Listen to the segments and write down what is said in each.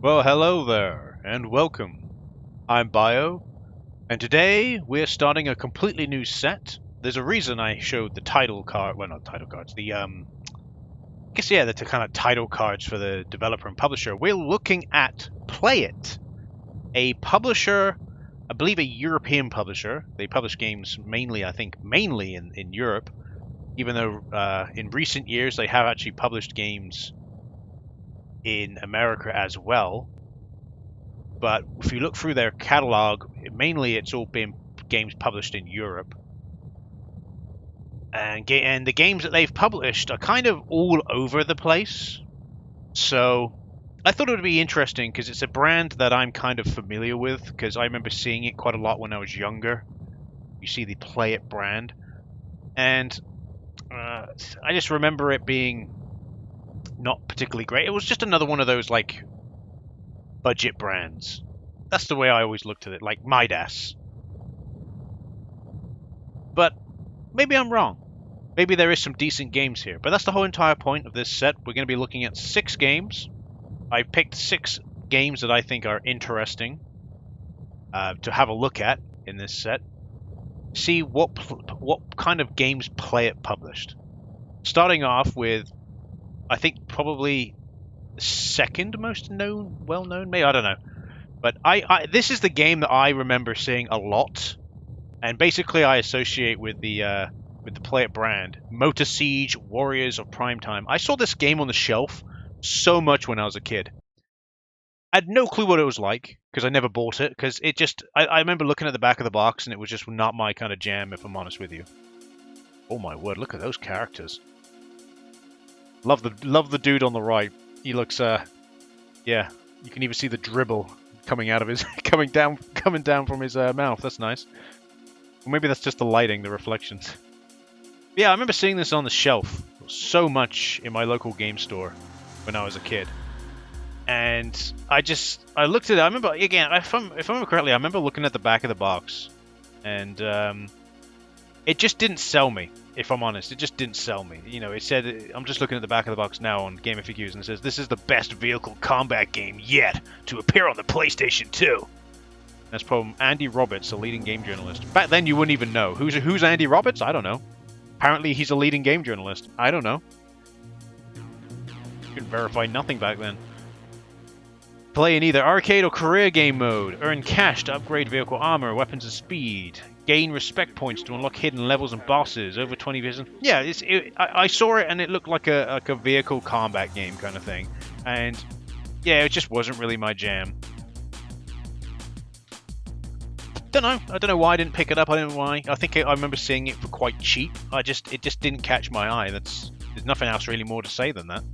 Well, hello there, and welcome. I'm Bio, and today we're starting a completely new set. There's a reason I showed the title card, well, not title cards, the kind of title cards for the developer and publisher. We're looking at Play It, a publisher, I believe a European publisher. They publish games mainly in Europe, even though in recent years they have actually published games in America as well. But if you look through their catalog, mainly it's all been games published in Europe. And the games that they've published are kind of all over the place. So I thought it would be interesting because it's a brand that I'm kind of familiar with because I remember seeing it quite a lot when I was younger. You see the Play It brand. And I just remember it being not particularly great. It was just another one of those, like, budget brands. That's the way I always looked at it, like Midas. But maybe I'm wrong. Maybe there is some decent games here. But that's the whole entire point of this set. We're going to be looking at 6 games. I picked 6 games that I think are interesting to have a look at in this set. See what kind of games Play It published. Starting off with, I think probably the second most well-known, maybe, I don't know. But this is the game that I remember seeing a lot, and basically I associate with the Play It brand, Motorsiege, Warriors of Primetime. I saw this game on the shelf so much when I was a kid. I had no clue what it was like because I never bought it. Because I remember looking at the back of the box and it was just not my kind of jam, if I'm honest with you. Oh my word! Look at those characters. Love the dude on the right. He looks yeah. You can even see the dribble coming out of his coming down from his mouth. That's nice. Or maybe that's just the lighting, the reflections. Yeah, I remember seeing this on the shelf so much in my local game store when I was a kid. And I looked at it. I remember, again, if I remember correctly, I remember looking at the back of the box, and it just didn't sell me. If I'm honest, it just didn't sell me. You know, it said, I'm just looking at the back of the box now on Game FAQs, and it says, "This is the best vehicle combat game yet to appear on the PlayStation 2." That's from Andy Roberts, a leading game journalist. Back then, you wouldn't even know. Who's Andy Roberts? I don't know. Apparently, he's a leading game journalist. I don't know. You couldn't verify nothing back then. Play in either arcade or career game mode. Earn cash to upgrade vehicle armor, weapons, and speed. Gain respect points to unlock hidden levels and bosses. Over 20 vision. Yeah, I saw it and it looked like a vehicle combat game kind of thing. And yeah, it just wasn't really my jam. I don't know why I didn't pick it up. I don't know why. I remember seeing it for quite cheap. It just didn't catch my eye. There's nothing else really more to say than that.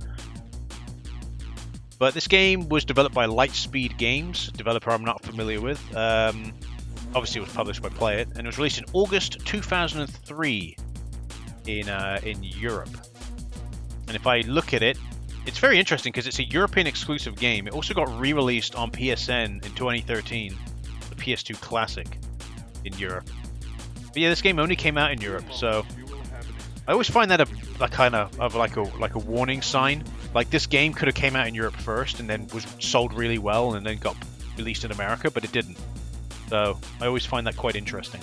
But this game was developed by Lightspeed Games, a developer I'm not familiar with. Obviously, it was published by Play It, and it was released in August 2003 in Europe. And if I look at it, it's very interesting because it's a European exclusive game. It also got re-released on PSN in 2013, the PS2 Classic in Europe. But yeah, this game only came out in Europe, so I always find that a warning sign. Like, this game could have came out in Europe first and then was sold really well and then got released in America, but it didn't. So I always find that quite interesting.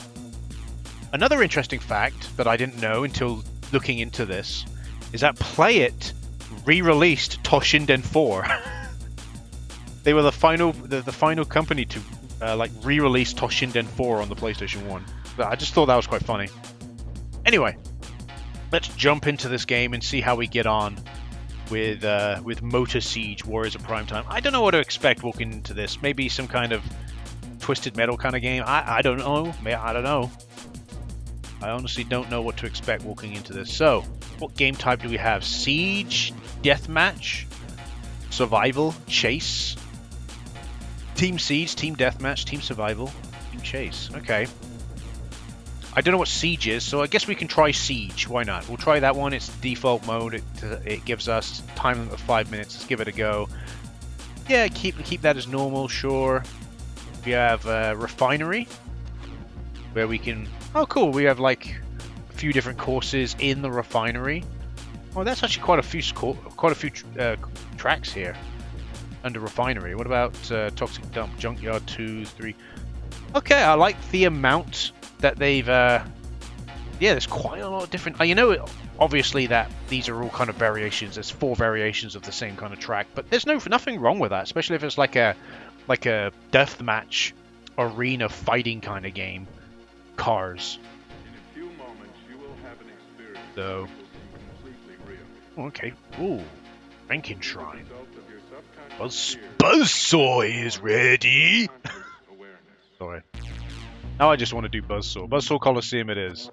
Another interesting fact that I didn't know until looking into this is that Play It re-released Toshinden 4. They were the final company to re-release Toshinden 4 on the PlayStation 1. I just thought that was quite funny. Anyway, let's jump into this game and see how we get on with Motorsiege, Warriors of Primetime. I don't know what to expect walking into this. Maybe some kind of Twisted Metal kind of game. I don't know. I don't know. I honestly don't know what to expect walking into this. So, what game type do we have? Siege, Deathmatch, Survival, Chase, Team Siege, Team Deathmatch, Team Survival, Team Chase. Okay. I don't know what Siege is, so I guess we can try Siege. Why not? We'll try that one. It's default mode. It gives us time limit of 5 minutes. Let's give it a go. Yeah, keep that as normal, sure. We have Refinery, where we can... Oh, cool. We have, like, a few different courses in the Refinery. Oh, that's actually quite a few tracks here. under refinery. What about toxic dump, junkyard 2, 3? Okay, I like the amount that they've. Yeah, there's quite a lot of different. You know, obviously that these are all kind of variations. There's 4 variations of the same kind of track, but there's nothing wrong with that, especially if it's like a deathmatch arena fighting kind of game. Cars. In a few moments, you will have an experience So. completely real. Okay. Ooh. Rankin Shrine. Result of your subconscious Buzzsaw is ready. conscious awareness. Sorry. Now I just want to do Buzzsaw. Buzzsaw Coliseum it is.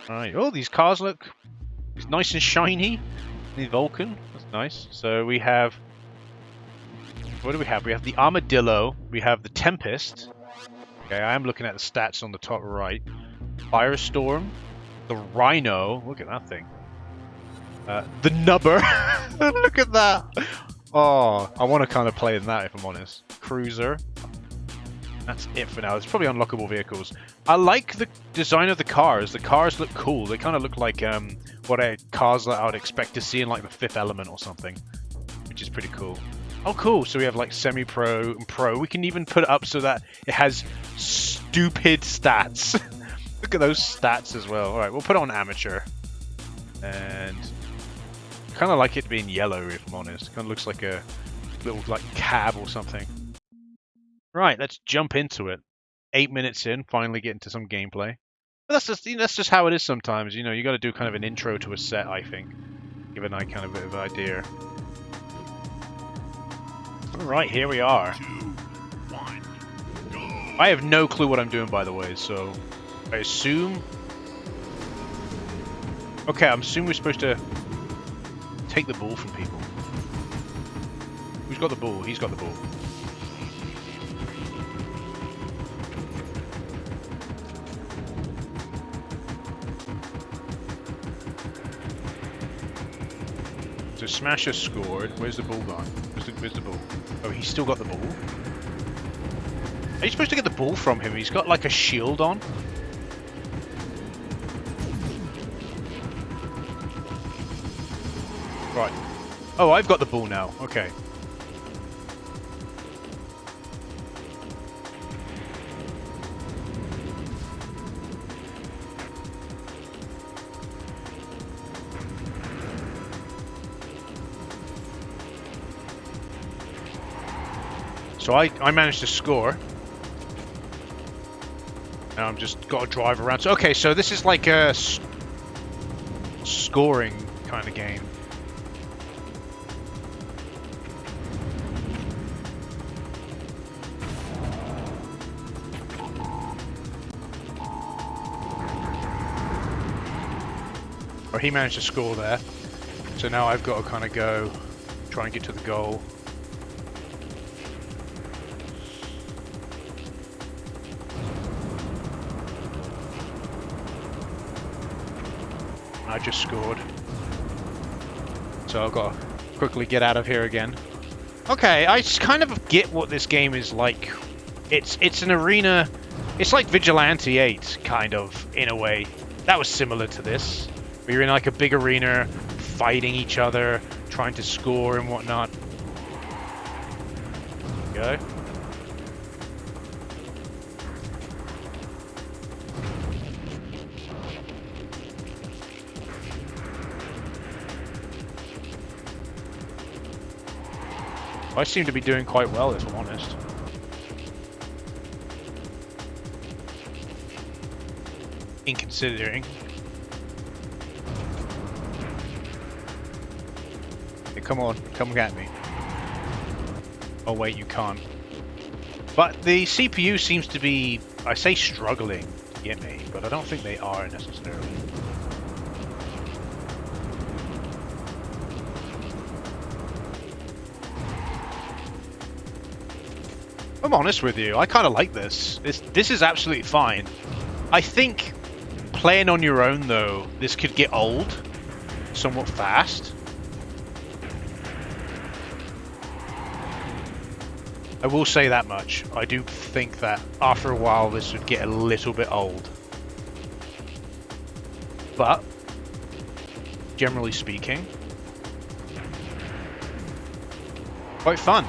Alright. Oh, these cars look nice and shiny. The Vulcan. That's nice. So we have... What do we have? We have the Armadillo. We have the Tempest. Okay, I am looking at the stats on the top right. Firestorm. The Rhino. Look at that thing. The Nubber. Look at that. Oh, I want to kind of play in that if I'm honest. Cruiser. That's it for now. It's probably unlockable vehicles. I like the design of the cars. The cars look cool. They kind of look like cars that I would expect to see in like the Fifth Element or something, which is pretty cool. Oh, cool. So we have like semi-pro and pro. We can even put it up so that it has stupid stats. Look at those stats as well. All right, we'll put it on amateur. And kind of like it being yellow, if I'm honest. Kind of looks like a little like cab or something. Right, let's jump into it. 8 minutes in, finally get into some gameplay. But that's just how it is sometimes. You know, you got to do kind of an intro to a set, I think. Give an kind of a bit of an idea. All right, here we are. 2, 1, go. I have no clue what I'm doing, by the way, so I assume... Okay, I'm assuming we're supposed to take the ball from people. Who's got the ball? He's got the ball. So Smasher scored. Where's the ball gone? Where's the ball? Oh, he's still got the ball? Are you supposed to get the ball from him? He's got like a shield on. Right. Oh, I've got the ball now. Okay. So I managed to score. Now I'm just got to drive around. So, okay, so this is like a scoring kind of game. Or he managed to score there. So now I've got to kind of go try and get to the goal. I just scored. So I've got to quickly get out of here again. Okay, I just kind of get what this game is like. It's an arena. It's like Vigilante 8, kind of, in a way. That was similar to this. Where you're in like a big arena, fighting each other, trying to score and whatnot. There you go. I seem to be doing quite well, if I'm honest. In considering. Hey, come on, come get me. Oh wait, you can't. But the CPU seems to be, I say struggling to get me, but I don't think they are necessarily. I'm honest with you, I kind of like this. This is absolutely fine. I think playing on your own, though, this could get old somewhat fast. I will say that much. I do think that after a while this would get a little bit old. But, generally speaking, quite fun.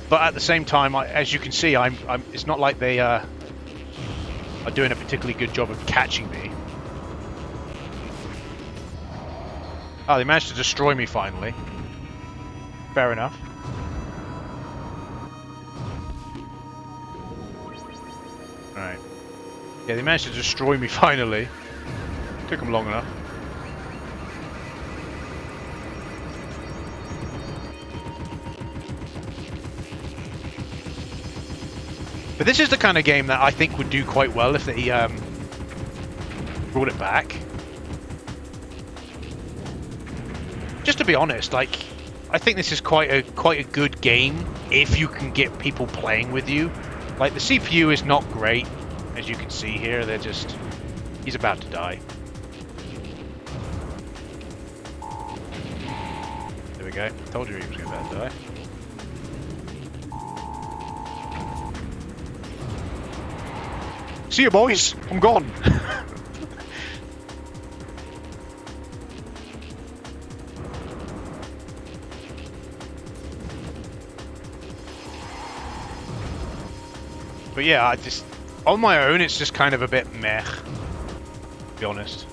But at the same time, as you can see, it's not like they are doing a particularly good job of catching me. Oh, they managed to destroy me finally. Fair enough. Alright. Yeah, they managed to destroy me finally. Took them long enough. But this is the kind of game that I think would do quite well if they brought it back. Just to be honest, like, I think this is quite a good game if you can get people playing with you. Like, the CPU is not great, as you can see here. They're just... He's about to die. There we go. Told you he was about to die. See you, boys! I'm gone! But yeah, I just... On my own, it's just kind of a bit meh. To be honest.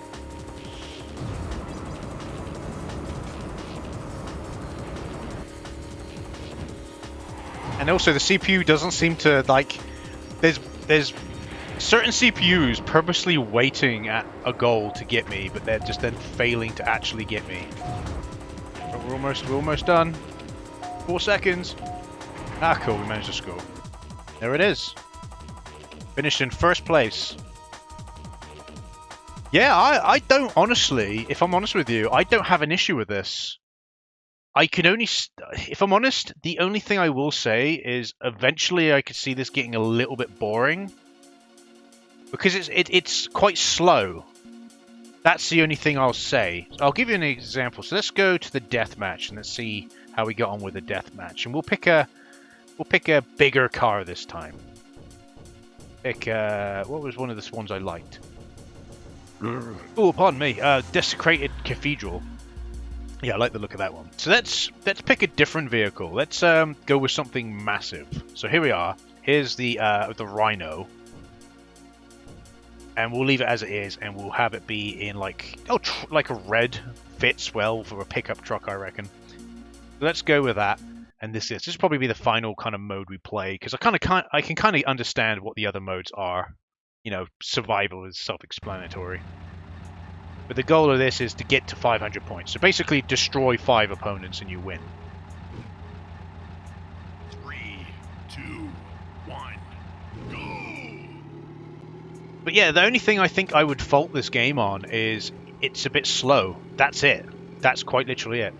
And also, the CPU doesn't seem to, like... There's certain CPUs purposely waiting at a goal to get me, but they're just then failing to actually get me. But we're almost done. 4 seconds. Ah, cool, we managed to score. There it is. Finished in first place. Yeah, I don't honestly, if I'm honest with you, I don't have an issue with this. I can only, if I'm honest, the only thing I will say is eventually I could see this getting a little bit boring. Because it's quite slow. That's the only thing I'll say. I'll give you an example. So let's go to the death match and let's see how we got on with the death match. And we'll pick a bigger car this time. Pick what was one of the ones I liked? Oh, pardon me. Desecrated Cathedral. Yeah, I like the look of that one. So let's pick a different vehicle. Let's go with something massive. So here we are. Here's the Rhino. And we'll leave it as it is, and we'll have it be in like a red. Fits well for a pickup truck, I reckon. So let's go with that. And this will probably be the final kind of mode we play, because I can kind of understand what the other modes are. You know, survival is self-explanatory. But the goal of this is to get to 500 points. So basically, destroy 5 opponents and you win. 3, 2, 1, go! But yeah, the only thing I think I would fault this game on is it's a bit slow. That's it. That's quite literally it.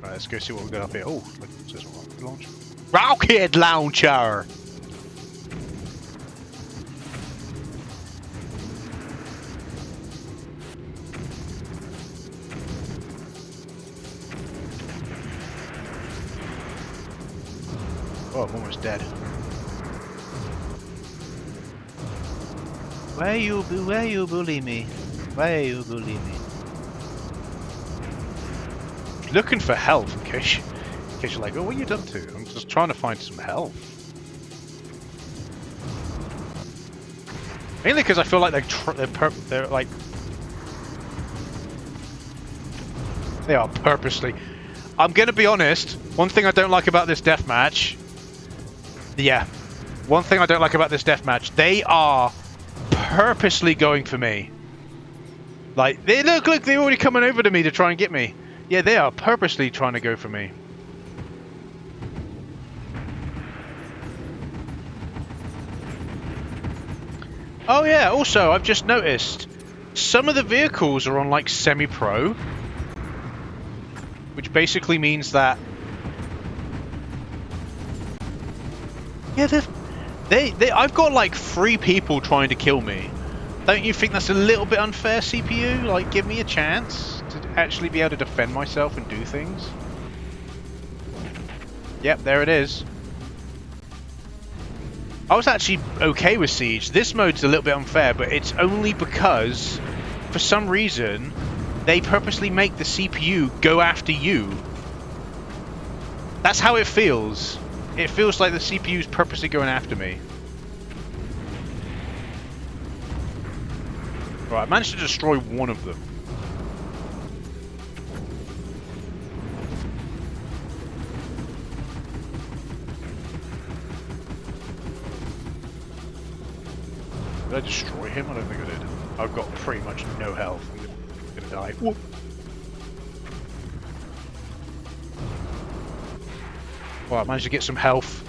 Right, let's go see what we've got up here. Oh, look, it says rocket launcher. Rocket launcher! Oh, I'm almost dead. Why you bully me? Why you bully me? Looking for health in case you're like, oh, what are you done to? I'm just trying to find some health. Mainly because I feel like they're like they are purposely. I'm gonna be honest. One thing I don't like about this deathmatch. Yeah, one thing I don't like about this deathmatch. They are purposely going for me. Like they look, they're already coming over to me to try and get me. Yeah, they are purposely trying to go for me. Oh yeah, also, I've just noticed some of the vehicles are on like semi-pro, which basically means that yeah, I've got like 3 people trying to kill me. Don't you think that's a little bit unfair, CPU? Like, give me a chance to actually be able to defend myself and do things. Yep, there it is. I was actually okay with Siege. This mode's a little bit unfair, but it's only because, for some reason, they purposely make the CPU go after you. That's how it feels. It feels like the CPU's purposely going after me. Right, I managed to destroy one of them. Did I destroy him? I don't think I did. I've got pretty much no health. I'm gonna die. Whoop. Well, I managed to get some health.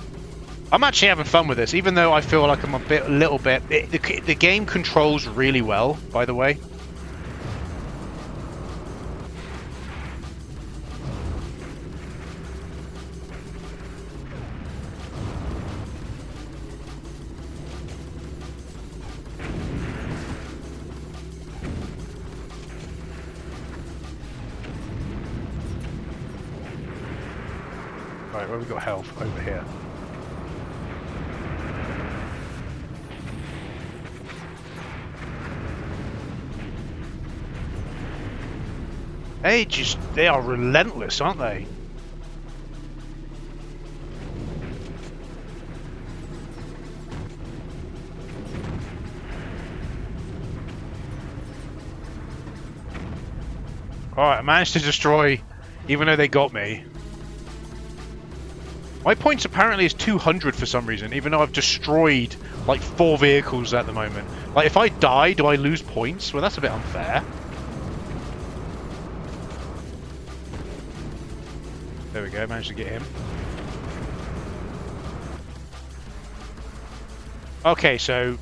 I'm actually having fun with this, even though I feel like I'm a little bit... The game controls really well, by the way. Right, where have we got health? Over here. They are relentless, aren't they? Alright, I managed to destroy, even though they got me. My points apparently is 200 for some reason, even though I've destroyed like 4 vehicles at the moment. Like, if I die, do I lose points? Well, that's a bit unfair. There we go, managed to get him. Okay, so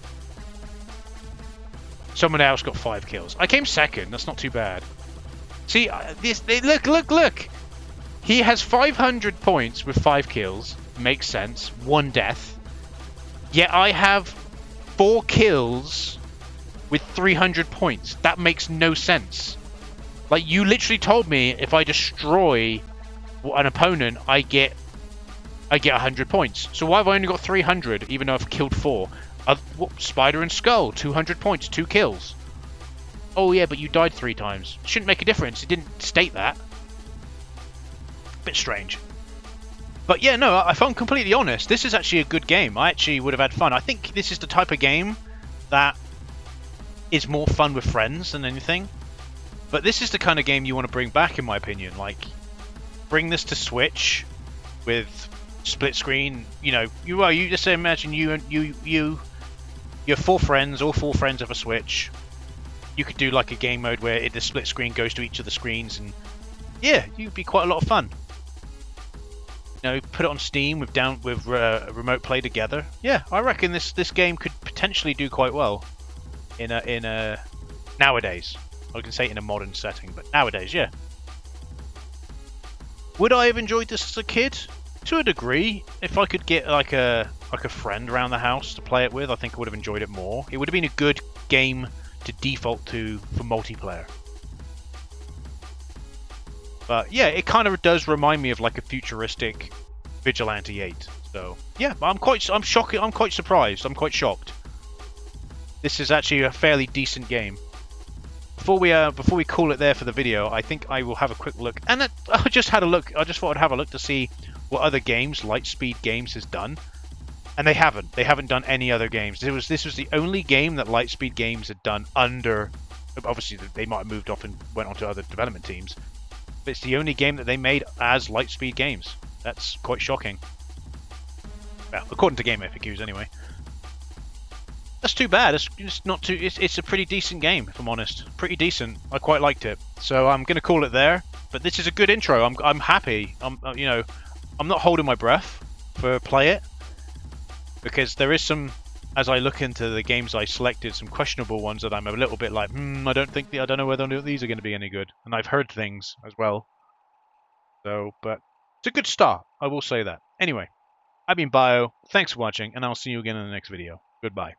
someone else got 5 kills. I came second, that's not too bad. See, look! He has 500 points with 5 kills. Makes sense. 1 death. Yet I have 4 kills with 300 points. That makes no sense. Like, you literally told me if I destroy an opponent, I get 100 points. So why have I only got 300, even though I've killed 4? Spider and Skull, 200 points, 2 kills. Oh yeah, but you died 3 times. Shouldn't make a difference. It didn't state that. Bit strange. But yeah, no, if I'm completely honest, this is actually a good game. I actually would have had fun. I think this is the type of game that is more fun with friends than anything. But this is the kind of game you want to bring back, in my opinion. Like, bring this to Switch with split screen. You know, you just imagine your 4 friends, all 4 friends have a Switch. You could do like a game mode where the split screen goes to each of the screens, and yeah, you'd be quite a lot of fun. You know, put it on Steam with remote play together. Yeah, I reckon this game could potentially do quite well in a nowadays. I can say in a modern setting, but nowadays, yeah. Would I have enjoyed this as a kid? To a degree. If I could get like a friend around the house to play it with, I think I would have enjoyed it more. It would have been a good game to default to for multiplayer. But yeah, it kind of does remind me of like a futuristic Vigilante 8. So yeah, I'm quite surprised. I'm quite shocked. This is actually a fairly decent game. Before we call it there for the video, I think I will have a quick look. And I just had a look. I just thought I'd have a look to see what other games Lightspeed Games has done. And they haven't. They haven't done any other games. This was the only game that Lightspeed Games had done under. Obviously, they might have moved off and went on to other development teams. But it's the only game that they made as Lightspeed Games. That's quite shocking. Well, according to Game FAQs, anyway. That's too bad. It's not too. It's a pretty decent game, if I'm honest. Pretty decent. I quite liked it. So I'm gonna call it there. But this is a good intro. I'm happy. I'm not holding my breath for play it, because there is some. As I look into the games I selected, some questionable ones that I'm a little bit like, I don't know whether these are going to be any good. And I've heard things as well. So, but it's a good start. I will say that. Anyway, I've been Bio. Thanks for watching, and I'll see you again in the next video. Goodbye.